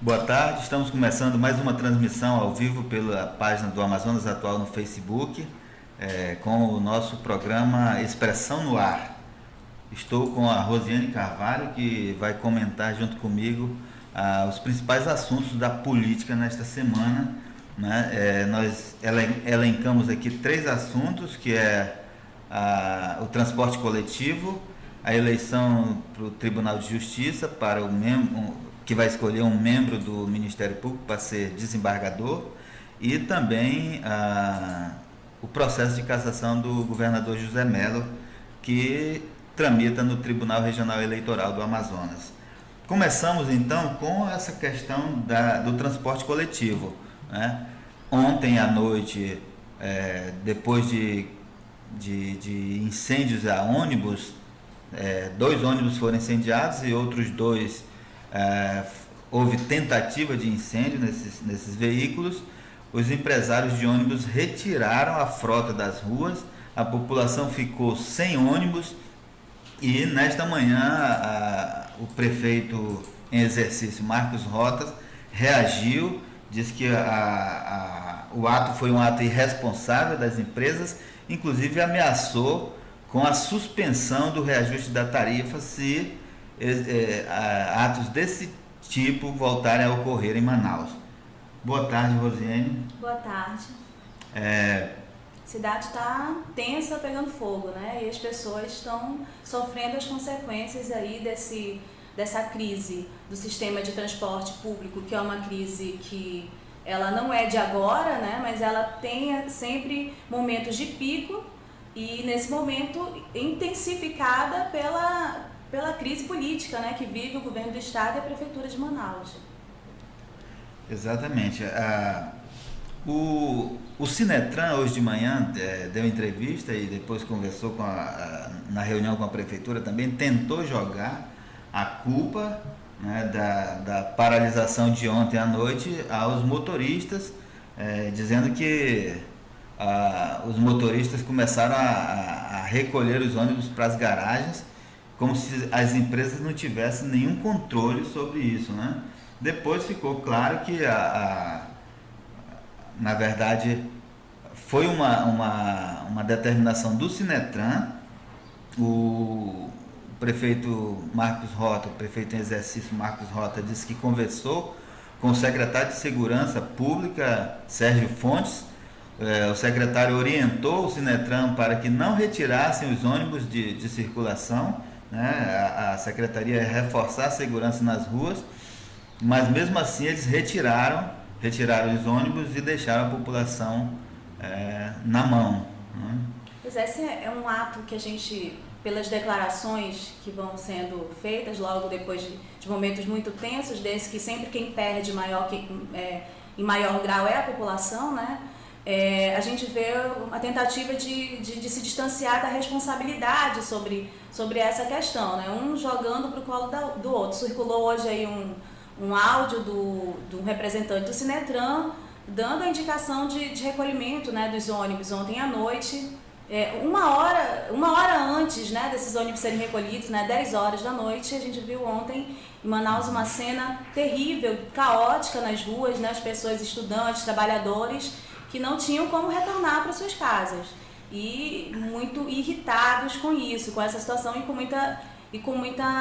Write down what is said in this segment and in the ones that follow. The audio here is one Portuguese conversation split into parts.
Boa tarde, estamos começando mais uma transmissão ao vivo pela página do Amazonas Atual no Facebook, com o nosso programa Expressão no Ar. Estou com a Rosiane Carvalho, que vai comentar junto comigo os principais assuntos da política nesta semana, né? Nós elencamos aqui 3 assuntos, que é o transporte coletivo, a eleição para o Tribunal de Justiça, para que vai escolher um membro do Ministério Público para ser desembargador, e também o processo de cassação do governador José Mello, que tramita no Tribunal Regional Eleitoral do Amazonas. Começamos então com essa questão do transporte coletivo, né? Ontem à noite, depois de incêndios a ônibus, 2 ônibus foram incendiados e outros 2 houve tentativa de incêndio nesses veículos. Os empresários de ônibus retiraram a frota das ruas, a população ficou sem ônibus e nesta manhã o prefeito em exercício, Marcos Rota, reagiu, disse que o ato foi um ato irresponsável das empresas, inclusive ameaçou com a suspensão do reajuste da tarifa se atos desse tipo voltarem a ocorrer em Manaus. Boa tarde, Rosiane. Boa tarde. A cidade está tensa, pegando fogo, né? E as pessoas estão sofrendo as consequências aí dessa crise do sistema de transporte público, que é uma crise que ela não é de agora, né? Mas ela tem sempre momentos de pico e nesse momento intensificada pela crise política, né, que vive o governo do estado e a prefeitura de Manaus. Exatamente. O Sinetran hoje de manhã deu entrevista e depois conversou na reunião com a prefeitura também, tentou jogar a culpa, né, da paralisação de ontem à noite aos motoristas, dizendo que os motoristas começaram a recolher os ônibus para as garagens, como se as empresas não tivessem nenhum controle sobre isso, né? Depois ficou claro que, na verdade, foi uma determinação do Sinetran. O prefeito Marcos Rota, o prefeito em exercício Marcos Rota, disse que conversou com o secretário de Segurança Pública, Sérgio Fontes. O secretário orientou o Sinetran para que não retirassem os ônibus de circulação, né? A secretaria ia reforçar a segurança nas ruas, mas mesmo assim eles retiraram os ônibus e deixaram a população na mão, né? Pois esse é um ato que a gente, pelas declarações que vão sendo feitas logo depois de momentos muito tensos desse, que sempre quem perde em maior grau é a população, né? A gente vê uma tentativa de se distanciar da responsabilidade sobre essa questão, né? Um jogando para o colo do outro. Circulou hoje aí um áudio do representante do Sinetran dando a indicação de recolhimento, né, dos ônibus ontem à noite, uma hora antes, né, desses ônibus serem recolhidos, né, 10 horas da noite. A gente viu ontem em Manaus uma cena terrível, caótica nas ruas, né, as pessoas, estudantes, trabalhadores, que não tinham como retornar para suas casas e muito irritados com isso, com essa situação e com muita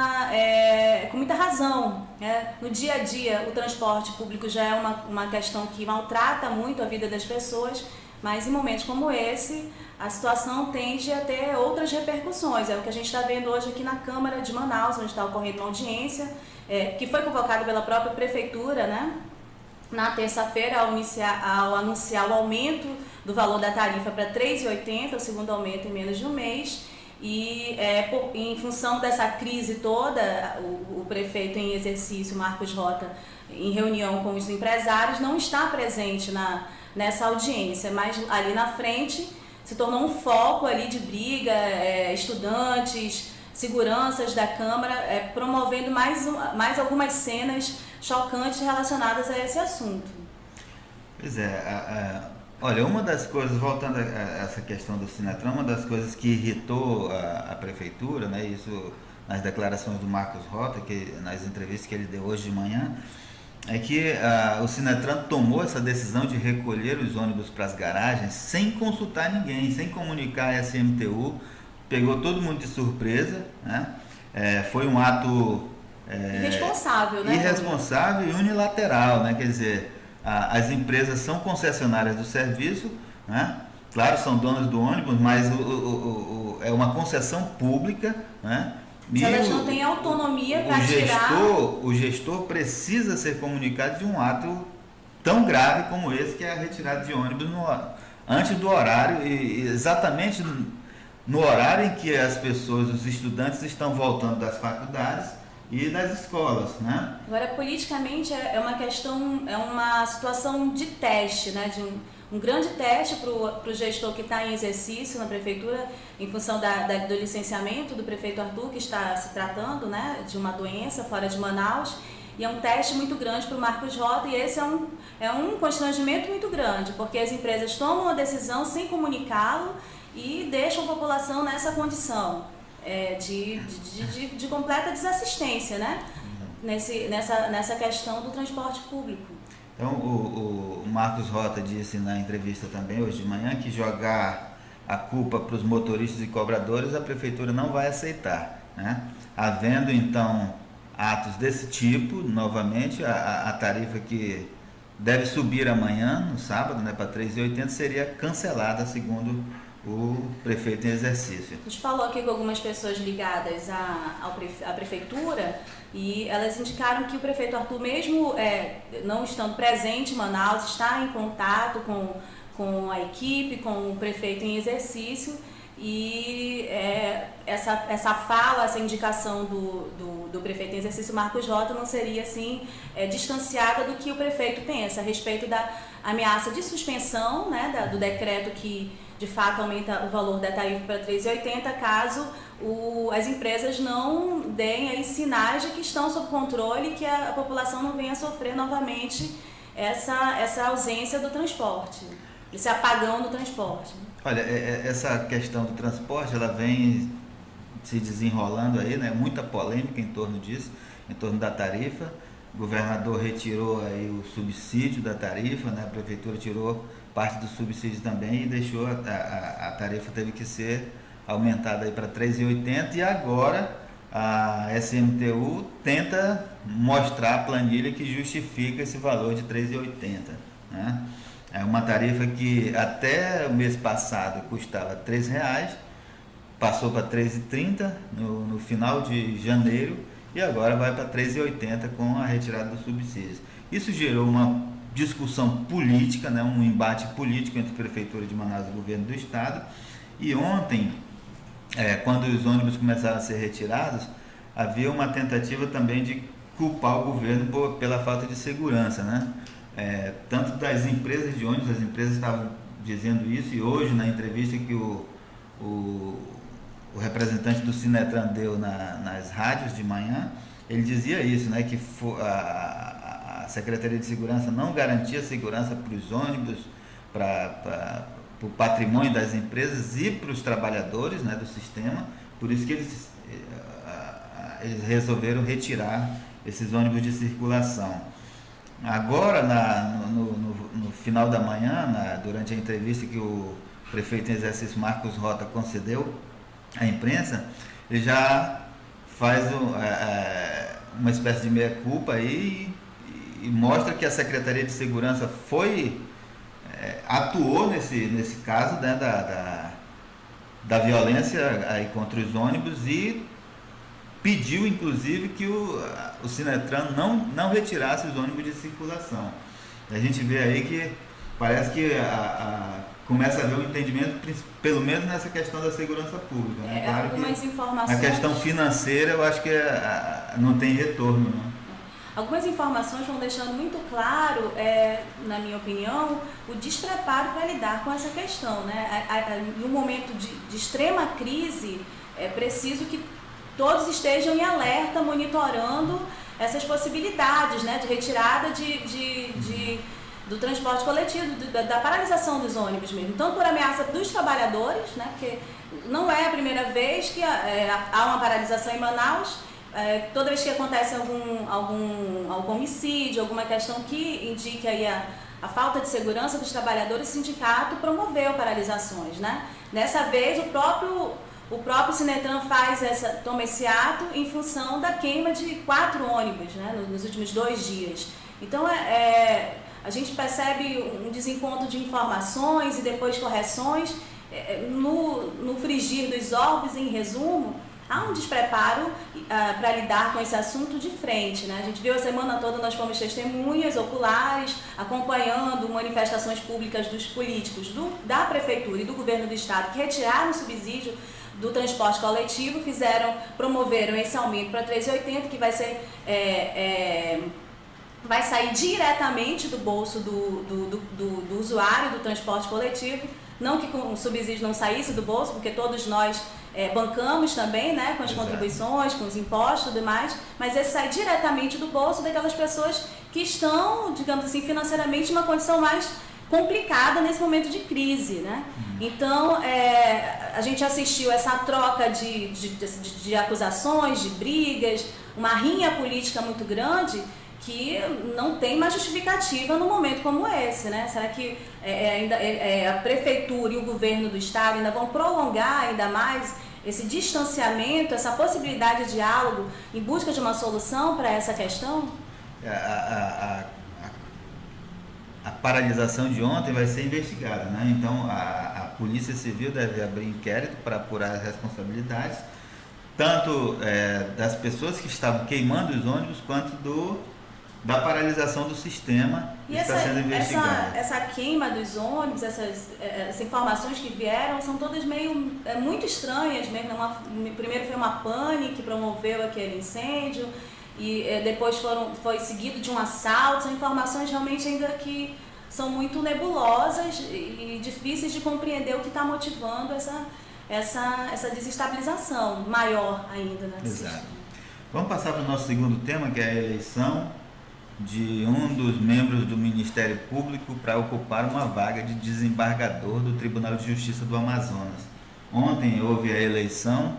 razão, né? No dia a dia, o transporte público já é uma questão que maltrata muito a vida das pessoas, mas em momentos como esse, a situação tende a ter outras repercussões. É o que a gente está vendo hoje aqui na Câmara de Manaus, onde está ocorrendo uma audiência, que foi convocada pela própria prefeitura, né? Na terça-feira, ao anunciar o aumento do valor da tarifa para R$ 3,80, o segundo aumento em menos de um mês. E em função dessa crise toda, o prefeito em exercício, Marcos Rota, em reunião com os empresários, não está presente nessa audiência, mas ali na frente se tornou um foco ali de briga, estudantes, seguranças da Câmara, promovendo mais algumas cenas chocantes relacionadas a esse assunto. Pois olha, uma das coisas, voltando a essa questão do Sinetran, uma das coisas que irritou a prefeitura, né, isso nas declarações do Marcos Rota, nas entrevistas que ele deu hoje de manhã, é que o Sinetran tomou essa decisão de recolher os ônibus para as garagens sem consultar ninguém, sem comunicar a SMTU, pegou todo mundo de surpresa, né? Foi um ato irresponsável, né? Irresponsável e unilateral, né? Quer dizer, as empresas são concessionárias do serviço, né? Claro, são donas do ônibus, mas é uma concessão pública, né? Se elas não têm autonomia para tirar... O gestor precisa ser comunicado de um ato tão grave como esse, que é a retirada de ônibus antes do horário, e exatamente no horário em que as pessoas, os estudantes, estão voltando das faculdades e das escolas, né? Agora, politicamente, é uma questão, é uma situação de teste, né? De um grande teste para o gestor que está em exercício na prefeitura, em função do licenciamento do prefeito Arthur, que está se tratando, né, de uma doença fora de Manaus, e é um teste muito grande para o Marcos Rota, e esse é um constrangimento muito grande, porque as empresas tomam a decisão sem comunicá-lo e deixam a população nessa condição de completa desassistência, né, nessa questão do transporte público. Então, o Marcos Rota disse na entrevista também hoje de manhã que jogar a culpa para os motoristas e cobradores a prefeitura não vai aceitar, né? Havendo então atos desse tipo, novamente, a tarifa que deve subir amanhã, no sábado, né, para R$ 3,80, seria cancelada, segundo o prefeito em exercício. A gente falou aqui com algumas pessoas ligadas à prefeitura, e elas indicaram que o prefeito Arthur, mesmo não estando presente em Manaus, está em contato com a equipe, com o prefeito em exercício, e essa fala, essa indicação do prefeito em exercício, Marcos Rota, não seria assim distanciada do que o prefeito pensa a respeito da ameaça de suspensão, né, do decreto que de fato aumenta o valor da tarifa para R$ 3,80 caso as empresas não deem aí sinais de que estão sob controle e que a população não venha sofrer novamente essa ausência do transporte, esse apagão do transporte. Olha, essa questão do transporte, ela vem se desenrolando aí, né? Muita polêmica em torno disso, em torno da tarifa. O governador retirou aí o subsídio da tarifa, né? A prefeitura tirou parte do subsídio também e deixou a tarifa teve que ser aumentada aí para R$ 3,80, e agora a SMTU tenta mostrar a planilha que justifica esse valor de R$ 3,80, né? É uma tarifa que até o mês passado custava R$ 3,00, passou para R$ 3,30 no final de janeiro, e agora vai para R$ 3,80 com a retirada dos subsídios. Isso gerou uma discussão política, né, um embate político entre a Prefeitura de Manaus e o governo do estado, e ontem, quando os ônibus começaram a ser retirados, havia uma tentativa também de culpar o governo pela falta de segurança, né? Tanto das empresas de ônibus, as empresas estavam dizendo isso, e hoje na entrevista que o representante do Sinetran deu nas rádios de manhã, ele dizia isso, né, que a Secretaria de Segurança não garantia segurança para os ônibus, para o patrimônio das empresas e para os trabalhadores, né, do sistema, por isso que eles resolveram retirar esses ônibus de circulação. Agora, no final da manhã, durante a entrevista que o prefeito em exercício Marcos Rota concedeu à imprensa, ele já faz uma espécie de meia-culpa aí e mostra que a Secretaria de Segurança atuou nesse caso, né, da violência aí contra os ônibus, e pediu, inclusive, que o Sinetran não retirasse os ônibus de circulação. A gente vê aí que parece que começa a haver um entendimento, pelo menos nessa questão da segurança pública, né? Claro que informações... a questão financeira, eu acho que não tem retorno, né? Algumas informações vão deixando muito claro, na minha opinião, o despreparo para lidar com essa questão, né? Em um momento de extrema crise, é preciso que todos estejam em alerta, monitorando essas possibilidades, né, de retirada do transporte coletivo, da paralisação dos ônibus mesmo, tanto por ameaça dos trabalhadores, né, porque não é a primeira vez que há uma paralisação em Manaus, toda vez que acontece algum homicídio, alguma questão que indique aí a falta de segurança dos trabalhadores, o sindicato promoveu paralisações, né? Dessa vez, o próprio Sinetran toma esse ato em função da queima de 4 ônibus, né, nos últimos 2 dias. Então, a gente percebe um desencontro de informações e depois correções. No frigir dos ovos, em resumo, há um despreparo para lidar com esse assunto de frente, né? A gente viu a semana toda, nós fomos testemunhas oculares, acompanhando manifestações públicas dos políticos da Prefeitura e do Governo do Estado que retiraram o subsídio do transporte coletivo, promoveram esse aumento para R$ 3,80, que vai sair diretamente do bolso do usuário do transporte coletivo. Não que com o subsídio não saísse do bolso, porque todos nós bancamos também, né, com as contribuições, com os impostos e tudo mais, mas esse sai diretamente do bolso daquelas pessoas que estão, digamos assim, financeiramente em uma condição mais complicada nesse momento de crise, né? Então, a gente assistiu essa troca de acusações, de brigas, uma rinha política muito grande, que não tem mais justificativa num momento como esse, né? Será que a Prefeitura e o Governo do Estado ainda vão prolongar ainda mais esse distanciamento, essa possibilidade de diálogo em busca de uma solução para essa questão? A paralisação de ontem vai ser investigada, né? Então, a Polícia Civil deve abrir inquérito para apurar as responsabilidades, tanto das pessoas que estavam queimando os ônibus, quanto da paralisação do sistema que está sendo investigado. Essa queima dos ônibus, essas informações que vieram, são todas muito estranhas mesmo. Primeiro foi uma pane que promoveu aquele incêndio, e depois foi seguido de um assalto. São informações realmente ainda que são muito nebulosas e difíceis de compreender o que está motivando essa desestabilização maior ainda, né? Exato. Vamos passar para o nosso segundo tema, que é a eleição de um dos membros do Ministério Público para ocupar uma vaga de desembargador do Tribunal de Justiça do Amazonas. Ontem houve a eleição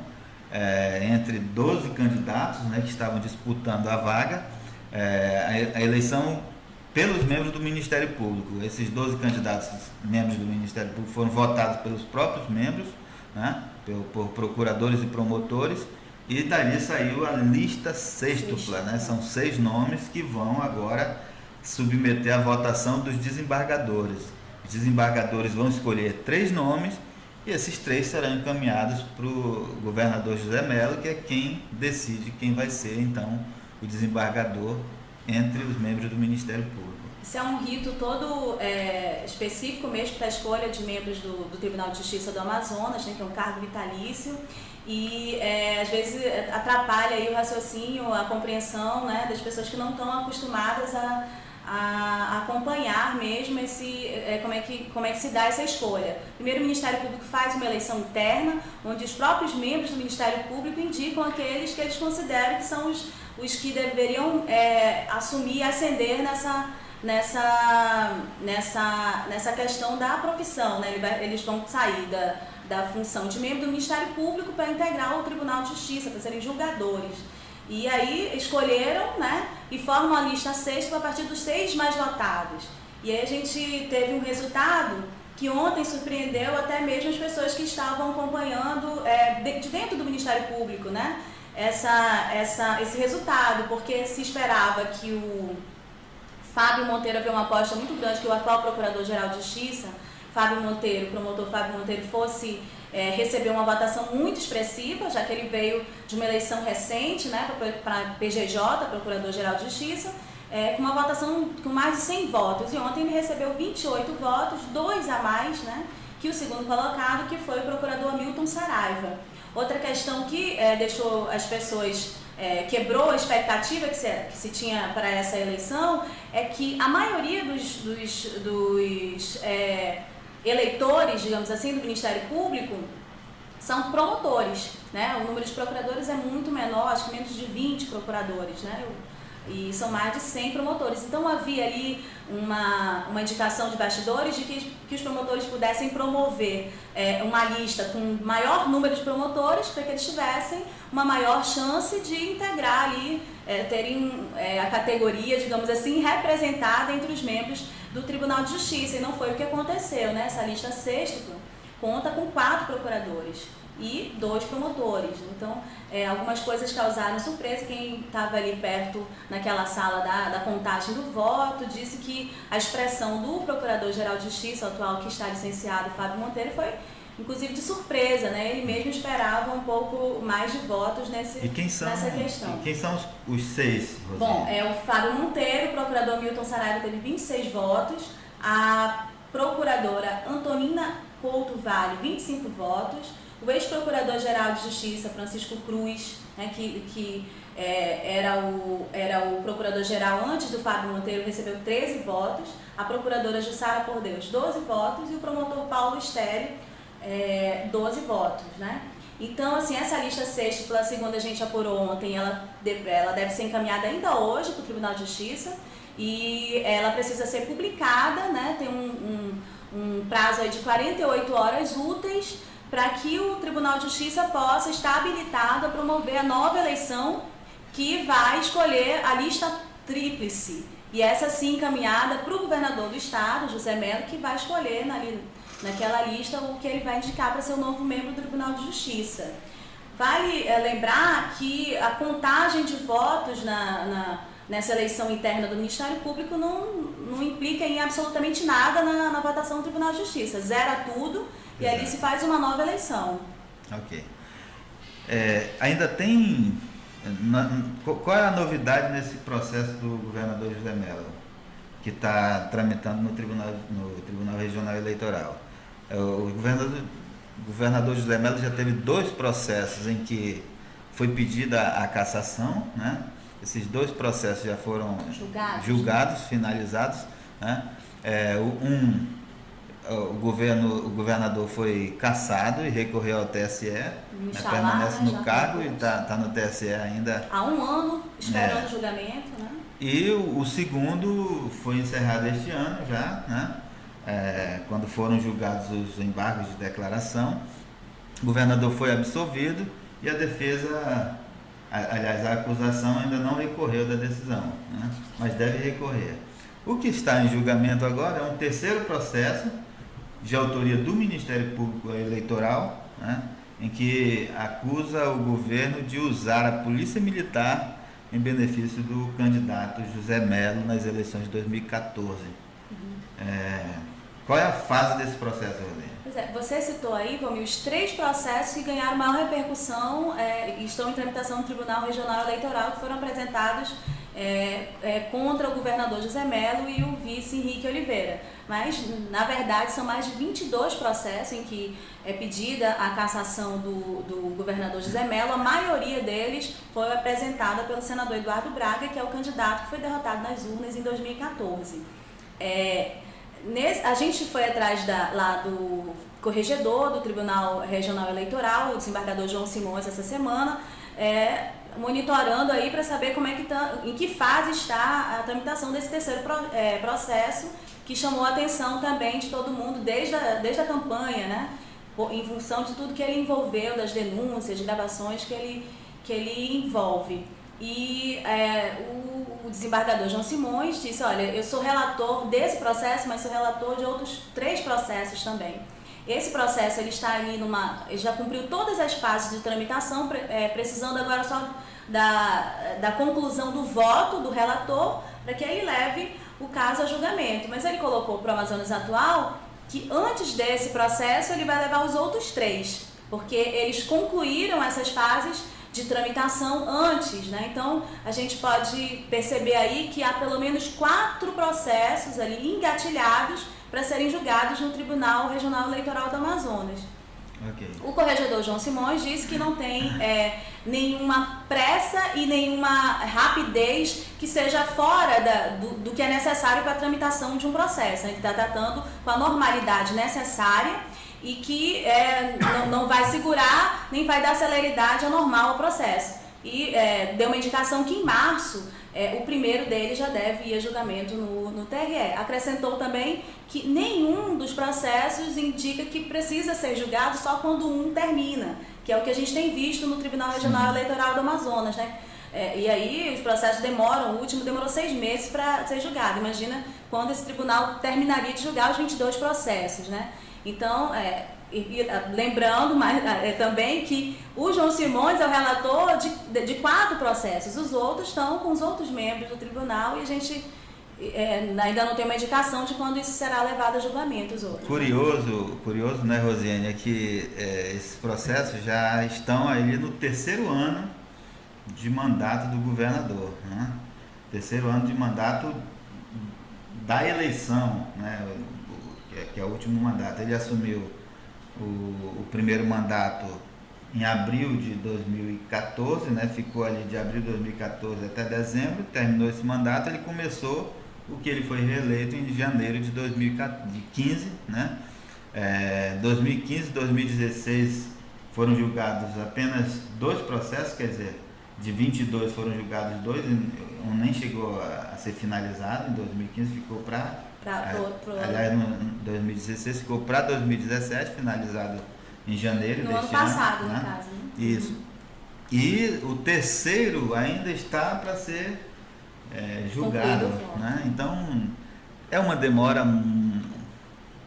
entre 12 candidatos, né, que estavam disputando a vaga, a eleição pelos membros do Ministério Público. Esses 12 candidatos, membros do Ministério Público, foram votados pelos próprios membros, né, por procuradores e promotores, e dali saiu a lista sextupla, né? São 6 nomes que vão agora submeter à votação dos desembargadores. Os desembargadores vão escolher 3 nomes e esses 3 serão encaminhados para o governador José Mello, que é quem decide quem vai ser, então, o desembargador entre os membros do Ministério Público. Isso é um rito todo específico mesmo para a escolha de membros do Tribunal de Justiça do Amazonas, né, que é um cargo vitalício. E às vezes atrapalha aí o raciocínio, a compreensão, né, das pessoas que não estão acostumadas a acompanhar mesmo como é que se dá essa escolha. Primeiro, o Ministério Público faz uma eleição interna, onde os próprios membros do Ministério Público indicam aqueles que eles consideram que são os que deveriam assumir e ascender nessa questão da profissão, né? Eles vão sair da função de membro do Ministério Público para integrar o Tribunal de Justiça, para serem julgadores. E aí escolheram, né, e formam a lista sexta a partir dos 6 mais votados. E aí a gente teve um resultado que ontem surpreendeu até mesmo as pessoas que estavam acompanhando de dentro do Ministério Público, né, esse resultado, porque se esperava que o Fábio Monteiro, havia uma aposta muito grande que o atual Procurador-Geral de Justiça, o promotor Fábio Monteiro, fosse receber uma votação muito expressiva, já que ele veio de uma eleição recente, né, para a PGJ, Procurador-Geral de Justiça, com uma votação com mais de 100 votos. E ontem ele recebeu 28 votos, 2 a mais, né, que o segundo colocado, que foi o procurador Hamilton Saraiva. Outra questão que deixou as pessoas... quebrou a expectativa que se tinha para essa eleição é que a maioria dos eleitores, digamos assim, do Ministério Público são promotores, né? O número de procuradores é muito menor, acho que menos de 20 procuradores, né? E são mais de 100 promotores. Então havia ali uma indicação de bastidores de que os promotores pudessem promover uma lista com maior número de promotores para que eles tivessem uma maior chance de integrar ali, terem a categoria, digamos assim, representada entre os membros do Tribunal de Justiça. E não foi o que aconteceu, né? Essa lista sexta conta com 4 procuradores e 2 promotores. Então, algumas coisas causaram surpresa. Quem estava ali perto naquela sala da contagem do voto disse que a expressão do Procurador-Geral de Justiça, atual que está licenciado, Fábio Monteiro, foi inclusive de surpresa, né? Ele mesmo esperava um pouco mais de votos nessa questão. E quem são os 6, Rosane? Bom, o Fábio Monteiro, o procurador Milton Saraiva teve 26 votos, a procuradora Antonina Couto Vale, 25 votos, o ex-procurador-geral de Justiça, Francisco Cruz, né, que era o procurador-geral antes do Fábio Monteiro, recebeu 13 votos, a procuradora Jussara Por Deus, 12 votos, e o promotor Paulo Estério, 12 votos, né? Então, assim, essa lista sexta, segundo a gente apurou ontem, ela deve ser encaminhada ainda hoje para o Tribunal de Justiça e ela precisa ser publicada, né? Tem um prazo aí de 48 horas úteis para que o Tribunal de Justiça possa estar habilitado a promover a nova eleição que vai escolher a lista tríplice. E essa sim encaminhada para o governador do estado, José Mello, que vai escolher naquela lista o que ele vai indicar para ser o novo membro do Tribunal de Justiça. Vale lembrar que a contagem de votos nessa eleição interna do Ministério Público não implica em absolutamente nada na votação do Tribunal de Justiça. Zera tudo e ali se faz uma nova eleição. Ok. Ainda tem... Qual é a novidade nesse processo do governador José Mello, que está tramitando no Tribunal Regional Eleitoral? O governador José Mello já teve 2 processos em que foi pedida a cassação, né? Esses 2 processos já foram julgados, finalizados, né? O governador foi cassado e recorreu ao TSE, permanece no cargo e está no TSE ainda. Há 1 ano esperando o julgamento, né? E o segundo foi encerrado este ano já, né? Quando foram julgados os embargos de declaração. O governador foi absolvido e a defesa, aliás, a acusação ainda não recorreu da decisão, né? Mas deve recorrer. O que está em julgamento agora é um 3º processo de autoria do Ministério Público Eleitoral, né, em que acusa o governo de usar a polícia militar em benefício do candidato José Mello nas eleições de 2014. Qual é a fase desse processo, Rodrigo? Pois você citou aí, Vomir, os 3 processos que ganharam maior repercussão e estão em tramitação no Tribunal Regional Eleitoral, que foram apresentados contra o governador José Mello e o vice Henrique Oliveira. Mas, na verdade, são mais de 22 processos em que é pedida a cassação do governador José Mello. A maioria deles foi apresentada pelo senador Eduardo Braga, que é o candidato que foi derrotado nas urnas em 2014. A gente foi atrás lá do corregedor do Tribunal Regional Eleitoral, o desembargador João Simões, essa semana, monitorando aí para saber em que fase está a tramitação desse 3º processo, que chamou a atenção também de todo mundo desde a campanha, né? Em função de tudo que ele envolveu, das denúncias, de gravações que ele envolve. E o desembargador João Simões disse, olha, eu sou relator desse processo, mas sou relator de outros 3 processos também. Esse processo ele está ali ele já cumpriu todas as fases de tramitação, precisando agora só da conclusão do voto do relator, para que ele leve o caso a julgamento. Mas ele colocou para o Amazonas Atual que antes desse processo ele vai levar os outros 3, porque eles concluíram essas fases de tramitação antes, né? Então a gente pode perceber aí que há pelo menos 4 processos ali engatilhados para serem julgados no Tribunal Regional Eleitoral do Amazonas. Okay. O corregedor João Simões disse que não tem nenhuma pressa e nenhuma rapidez que seja fora do que é necessário para a tramitação de um processo. Ele está tratando com a normalidade necessária e que não vai segurar nem vai dar celeridade anormal ao processo. e deu uma indicação que em março o primeiro deles já deve ir a julgamento no TRE. Acrescentou também que nenhum dos processos indica que precisa ser julgado só quando um termina, que é o que a gente tem visto no Tribunal Regional Eleitoral do Amazonas, né? E aí os processos demoram, o último demorou 6 meses para ser julgado. Imagina quando esse tribunal terminaria de julgar os 22 processos, né? Então, lembrando também que o João Simões é o relator de 4 processos, os outros estão com os outros membros do tribunal e a gente ainda não tem uma indicação de quando isso será levado a julgamento, os outros. Curioso, né, Rosiane, é que esses processos já estão ali no 3º ano de mandato do governador, né? 3º ano de mandato da eleição, né? Que é o último mandato. Ele assumiu o primeiro mandato em abril de 2014, né? Ficou ali de abril de 2014 até dezembro, terminou esse mandato, ele começou o que ele foi reeleito em janeiro de 2015, né? 2015 e 2016 foram julgados apenas 2 processos, quer dizer, de 22 foram julgados 2, um nem chegou a ser finalizado, em 2015 ficou aliás, em 2016 ficou para 2017, finalizado em janeiro no deste ano passado, né? no caso. Né? Isso. E o 3º ainda está para ser julgado, né? Então, é uma demora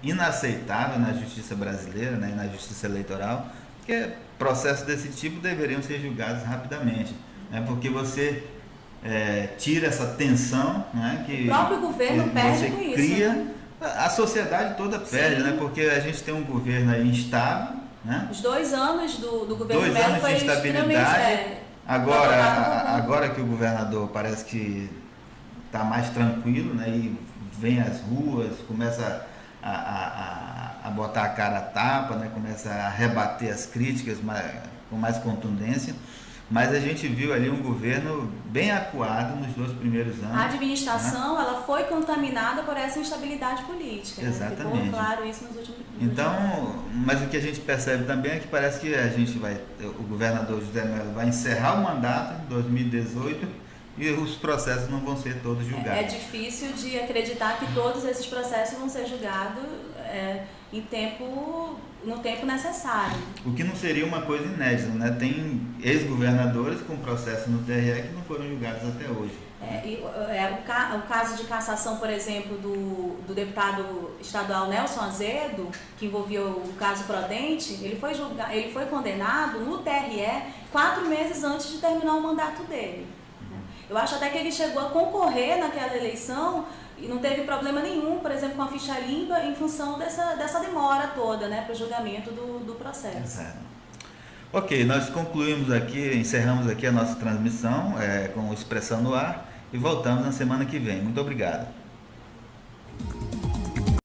inaceitável na justiça brasileira, né? Na justiça eleitoral, porque processos desse tipo deveriam ser julgados rapidamente, né? Porque você tira essa tensão, né? Que o próprio governo perde com cria, isso. Né? A sociedade toda perde, né? Porque a gente tem um governo aí instável, né? Os 2 anos do governo 2 Melo anos foi de instabilidade. Agora que o governador parece que está mais tranquilo, né? E vem às ruas, começa a botar a cara a tapa, né? Começa a rebater as críticas com mais contundência. Mas a gente viu ali um governo bem acuado nos 2 primeiros anos. A administração, né? Ela foi contaminada por essa instabilidade política. Exatamente. Né? Ficou claro isso nos últimos anos. Então, mas o que a gente percebe também é que parece que o governador José Melo vai encerrar o mandato em 2018 e os processos não vão ser todos julgados. É difícil de acreditar que todos esses processos vão ser julgados no tempo necessário. O que não seria uma coisa inédita, né? Tem ex-governadores com processo no TRE que não foram julgados até hoje. O caso de cassação, por exemplo, do deputado estadual Nelson Azedo, que envolvia o caso Prodente, ele foi condenado no TRE 4 meses antes de terminar o mandato dele. Eu acho até que ele chegou a concorrer naquela eleição e não teve problema nenhum, por exemplo, com a ficha limpa, em função dessa demora toda, né, para o julgamento do processo. Exato. Ok, nós encerramos aqui a nossa transmissão com Expressão no Ar e voltamos na semana que vem. Muito obrigado.